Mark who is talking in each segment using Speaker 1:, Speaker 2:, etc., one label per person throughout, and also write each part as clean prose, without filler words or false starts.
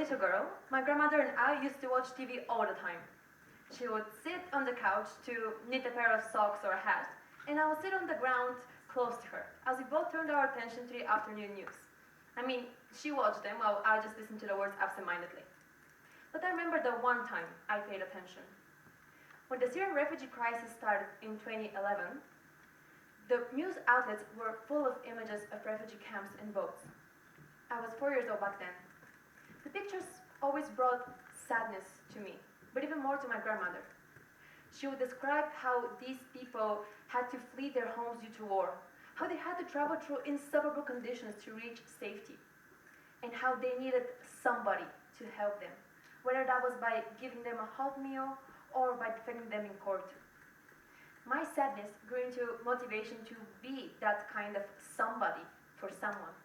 Speaker 1: little girl, my grandmother and I used to watch TV all the time. She would sit on the couch to knit a pair of socks or a hat, and I would sit on the ground close to her, as we both turned our attention to the afternoon news. I mean, she watched them while I just listened to the words absentmindedly. But I remember the one time I paid attention. When the Syrian refugee crisis started in 2011, the news outlets were full of images of refugee camps and boats. I was 4 years old back then. The pictures always brought sadness to me, but even more to my grandmother. She would describe how these people had to flee their homes due to war, how they had to travel through insufferable conditions to reach safety, and how they needed somebody to help them, whether that was by giving them a hot meal or by defending them in court. My sadness grew into motivation to be that kind of somebody for someone.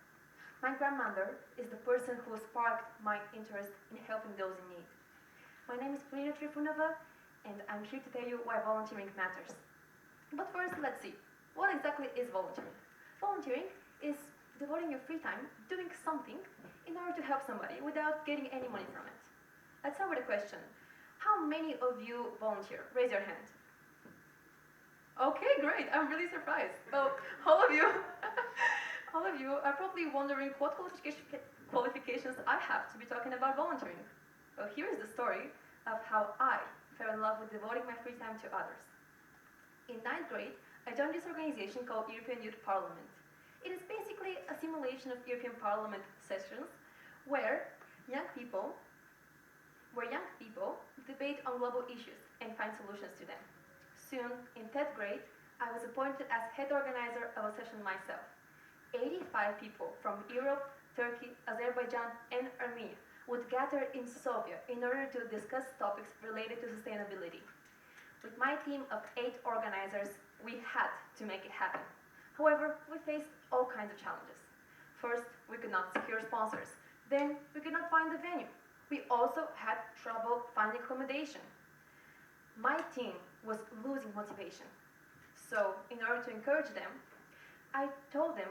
Speaker 1: My grandmother is the person who sparked my interest in helping those in need. My name is Polina Trifunova, and I'm here to tell you why volunteering matters. But first, let's see. What exactly is volunteering? Volunteering is devoting your free time doing something in order to help somebody without getting any money from it. Let's start with a question. How many of you volunteer? Raise your hand. Okay, great. I'm really surprised. Well, all of you, all of you are probably wondering what qualifications I have to be talking about volunteering. Well, here is the story of how I fell in love with devoting my free time to others. In ninth grade, I joined this organization called European Youth Parliament. It is basically a simulation of European Parliament sessions where young people debate on global issues and find solutions to them. Soon, in 10th grade, I was appointed as head organizer of a session myself. 85 people from Europe, Turkey, Azerbaijan, and Armenia would gather in Sofia in order to discuss topics related to sustainability. With my team of 8 organizers, we had to make it happen. However, we faced all kinds of challenges. First, we could not secure sponsors. Then, we could not find the venue. We also had trouble finding accommodation. My team was losing motivation. So, in order to encourage them, I told them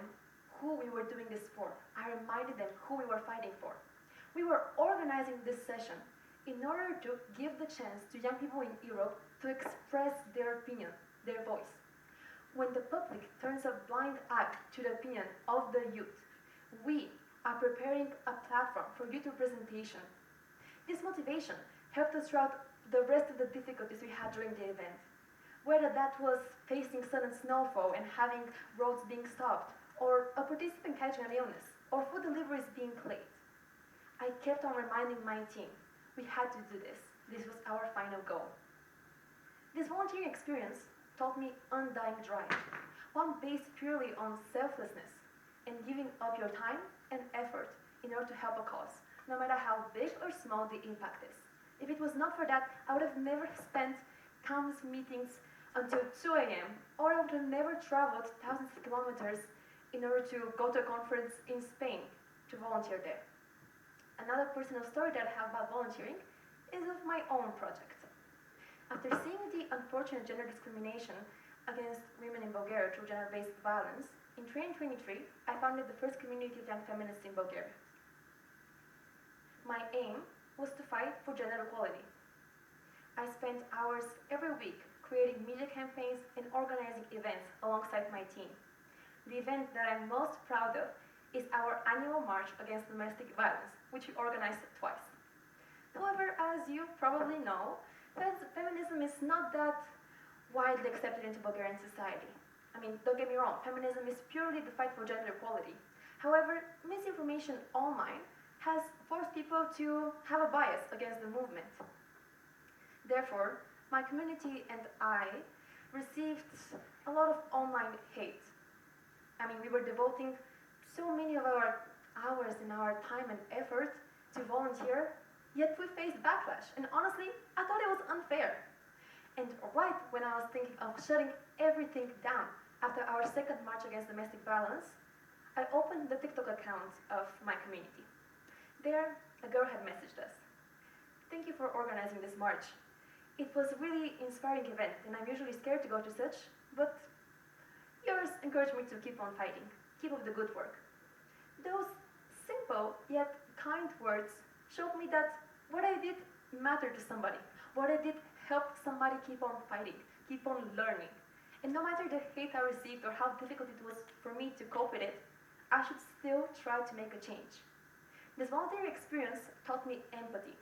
Speaker 1: who we were doing this for. I reminded them who we were fighting for. We were organizing this session in order to give the chance to young people in Europe to express their opinion, their voice. When the public turns a blind eye to the opinion of the youth, we are preparing a platform for youth representation. This motivation helped us throughout the rest of the difficulties we had during the event. Whether that was facing sudden snowfall and having roads being stopped, or a participant catching an illness, or food deliveries being late. I kept on reminding my team, we had to do this. This was our final goal. This volunteering experience taught me undying drive, one based purely on selflessness and giving up your time and effort in order to help a cause, no matter how big or small the impact is. If it was not for that, I would have never spent countless meetings until 2 a.m., or I would have never traveled thousands of kilometers in order to go to a conference in Spain to volunteer there. Another personal story that I have about volunteering is of my own project. After seeing the unfortunate gender discrimination against women in Bulgaria through gender-based violence, in 2023, I founded the first community of young feminists in Bulgaria. My aim was to fight for gender equality. I spent hours every week creating media campaigns and organizing events alongside my team. The event that I'm most proud of is our annual March Against Domestic Violence, which we organized twice. However, as you probably know, feminism is not that widely accepted into Bulgarian society. I mean, don't get me wrong, feminism is purely the fight for gender equality. However, misinformation online has forced people to have a bias against the movement. Therefore, my community and I received a lot of online hate. I mean, we were devoting so many of our hours and our time and effort to volunteer, yet we faced backlash. And honestly, I thought it was unfair. And right when I was thinking of shutting everything down after our second March Against Domestic Violence, I opened the TikTok account of my community. There, a girl had messaged us. Thank you for organizing this march. It was a really inspiring event, and I'm usually scared to go to such, but yours encouraged me to keep on fighting. Keep up the good work. Those simple yet kind words showed me that what I did mattered to somebody. What I did helped somebody keep on fighting, keep on learning. And no matter the hate I received or how difficult it was for me to cope with it, I should still try to make a change. This voluntary experience taught me empathy.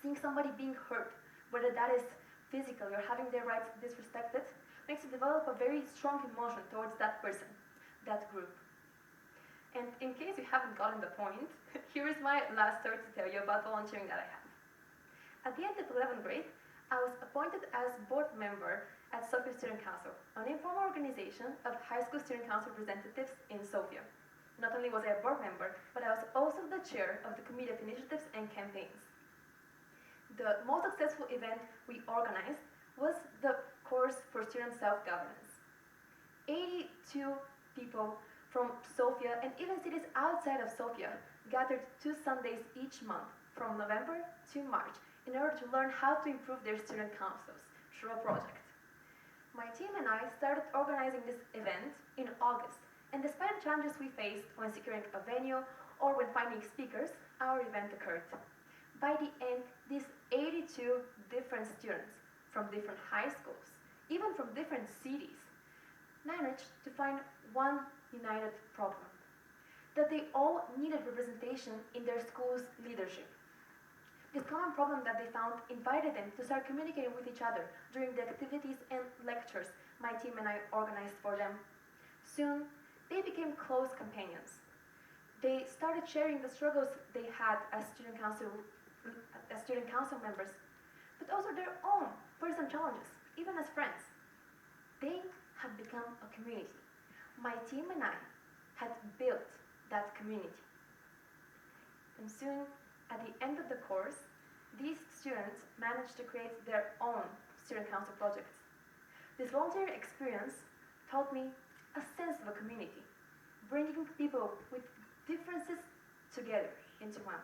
Speaker 1: Seeing somebody being hurt, whether that is physical or having their rights disrespected, makes you develop a very strong emotion towards that person, that group. And in case you haven't gotten the point, here is my last story to tell you about volunteering that I have. At the end of 11th grade, I was appointed as board member at Sofia Student Council, an informal organization of high school student council representatives in Sofia. Not only was I a board member, but I was also the chair of the Committee of Initiatives and Campaigns. The most successful event we organized was the course for student self-governance. 82 people from Sofia and even cities outside of Sofia gathered 2 Sundays each month from November to March in order to learn how to improve their student councils through a project. My team and I started organizing this event in August, and despite the challenges we faced when securing a venue or when finding speakers, our event occurred. By the end, these 82 different students from different high schools, even from different cities, managed to find one united problem: that they all needed representation in their school's leadership. This common problem that they found invited them to start communicating with each other during the activities and lectures my team and I organized for them. Soon, they became close companions. They started sharing the struggles they had as student council members, but also their own personal challenges, even as friends. They had become a community. My team and I had built that community. And soon, at the end of the course, these students managed to create their own student council projects. This voluntary experience taught me a sense of a community, bringing people with differences together into one.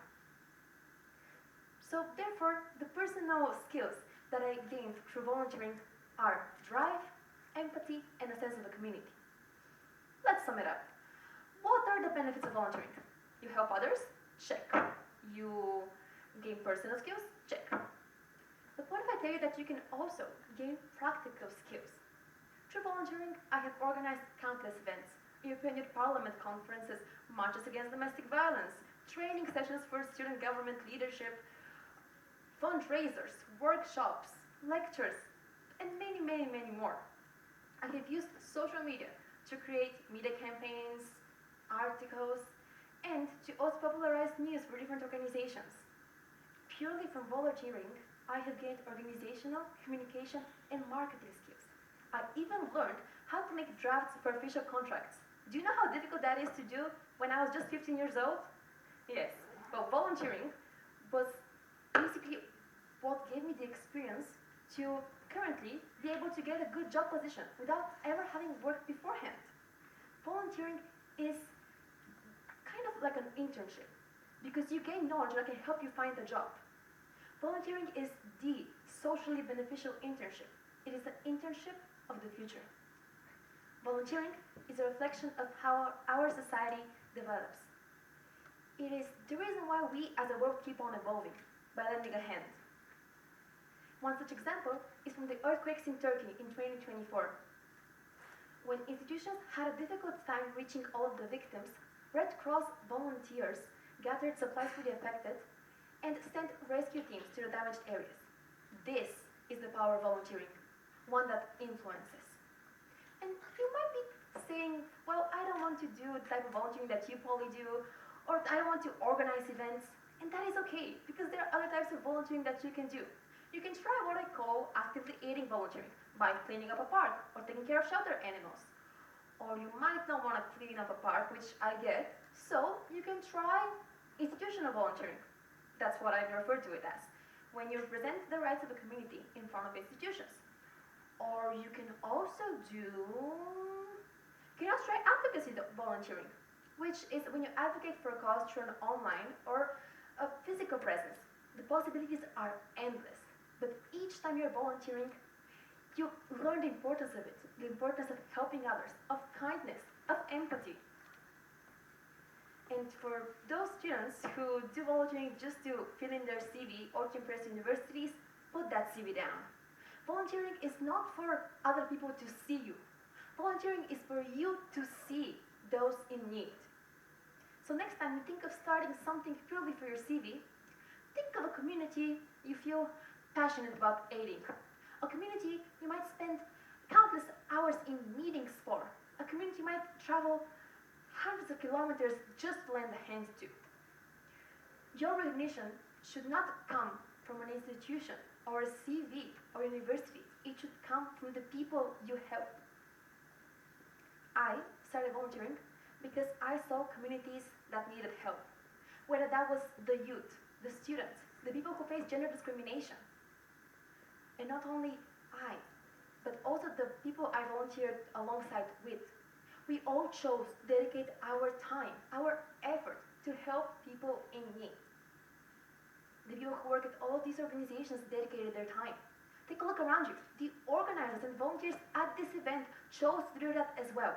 Speaker 1: So therefore, the personal skills that I gained through volunteering are drive, empathy, and a sense of a community. Let's sum it up. What are the benefits of volunteering? You help others? Check. You gain personal skills? Check. But what if I tell you that you can also gain practical skills? Through volunteering, I have organized countless events: European Youth Parliament conferences, marches against domestic violence, training sessions for student government leadership, fundraisers, workshops, lectures, and many, many, many more. I have used social media to create media campaigns, articles, and to also popularize news for different organizations. Purely from volunteering, I have gained organizational, communication, and marketing skills. I even learned how to make drafts for official contracts. Do you know how difficult that is to do when I was just 15 years old? Yes. Well, volunteering was basically what gave me the experience to currently be able to get a good job position without ever having worked beforehand. Volunteering is kind of like an internship because you gain knowledge that can help you find a job. Volunteering is the socially beneficial internship. It is the internship of the future. Volunteering is a reflection of how our society develops. It is the reason why we as a world keep on evolving, by lending a hand. One such example is from the earthquakes in Turkey in 2024. When institutions had a difficult time reaching all of the victims, Red Cross volunteers gathered supplies for the affected and sent rescue teams to the damaged areas. This is the power of volunteering, one that influences. And you might be saying, well, I don't want to do the type of volunteering that you probably do, or I don't want to organize events, and that is okay, because there are other types of volunteering that you can do. You can try what I call actively aiding volunteering, by cleaning up a park, or taking care of shelter animals. Or you might not want to clean up a park, which I get, so you can try institutional volunteering. That's what I refer to it as, when you represent the rights of the community in front of institutions. Or you can also try advocacy volunteering, which is when you advocate for a cause through an online or a physical presence. The possibilities are endless, but each time you're volunteering, you learn the importance of it, the importance of helping others, of kindness, of empathy. And And for those students who do volunteering just to fill in their CV or to impress universities, put that CV down. Volunteering is not for other people to see you. Volunteering is for you to see those in need. So next time you think of starting something purely for your CV, think of a community you feel passionate about aiding. A community you might spend countless hours in meetings for. A community you might travel hundreds of kilometers just to lend a hand to. Your recognition should not come from an institution or a CV or university. It should come from the people you help. I started volunteering because I saw communities that needed help. Whether that was the youth, the students, the people who face gender discrimination. And not only I, but also the people I volunteered alongside with. We all chose to dedicate our time, our effort to help people in need. The people who work at all of these organizations dedicated their time. Take a look around you. The organizers and volunteers at this event chose to do that as well.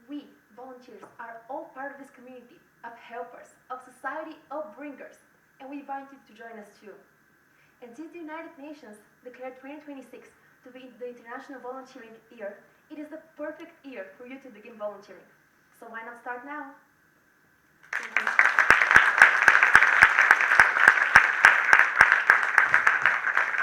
Speaker 1: We, volunteers, are all part of this community of helpers, of society, of bringers, and we invite you to join us too. And since the United Nations declared 2026 to be the International Volunteering Year, it is the perfect year for you to begin volunteering. So why not start now? Thank you.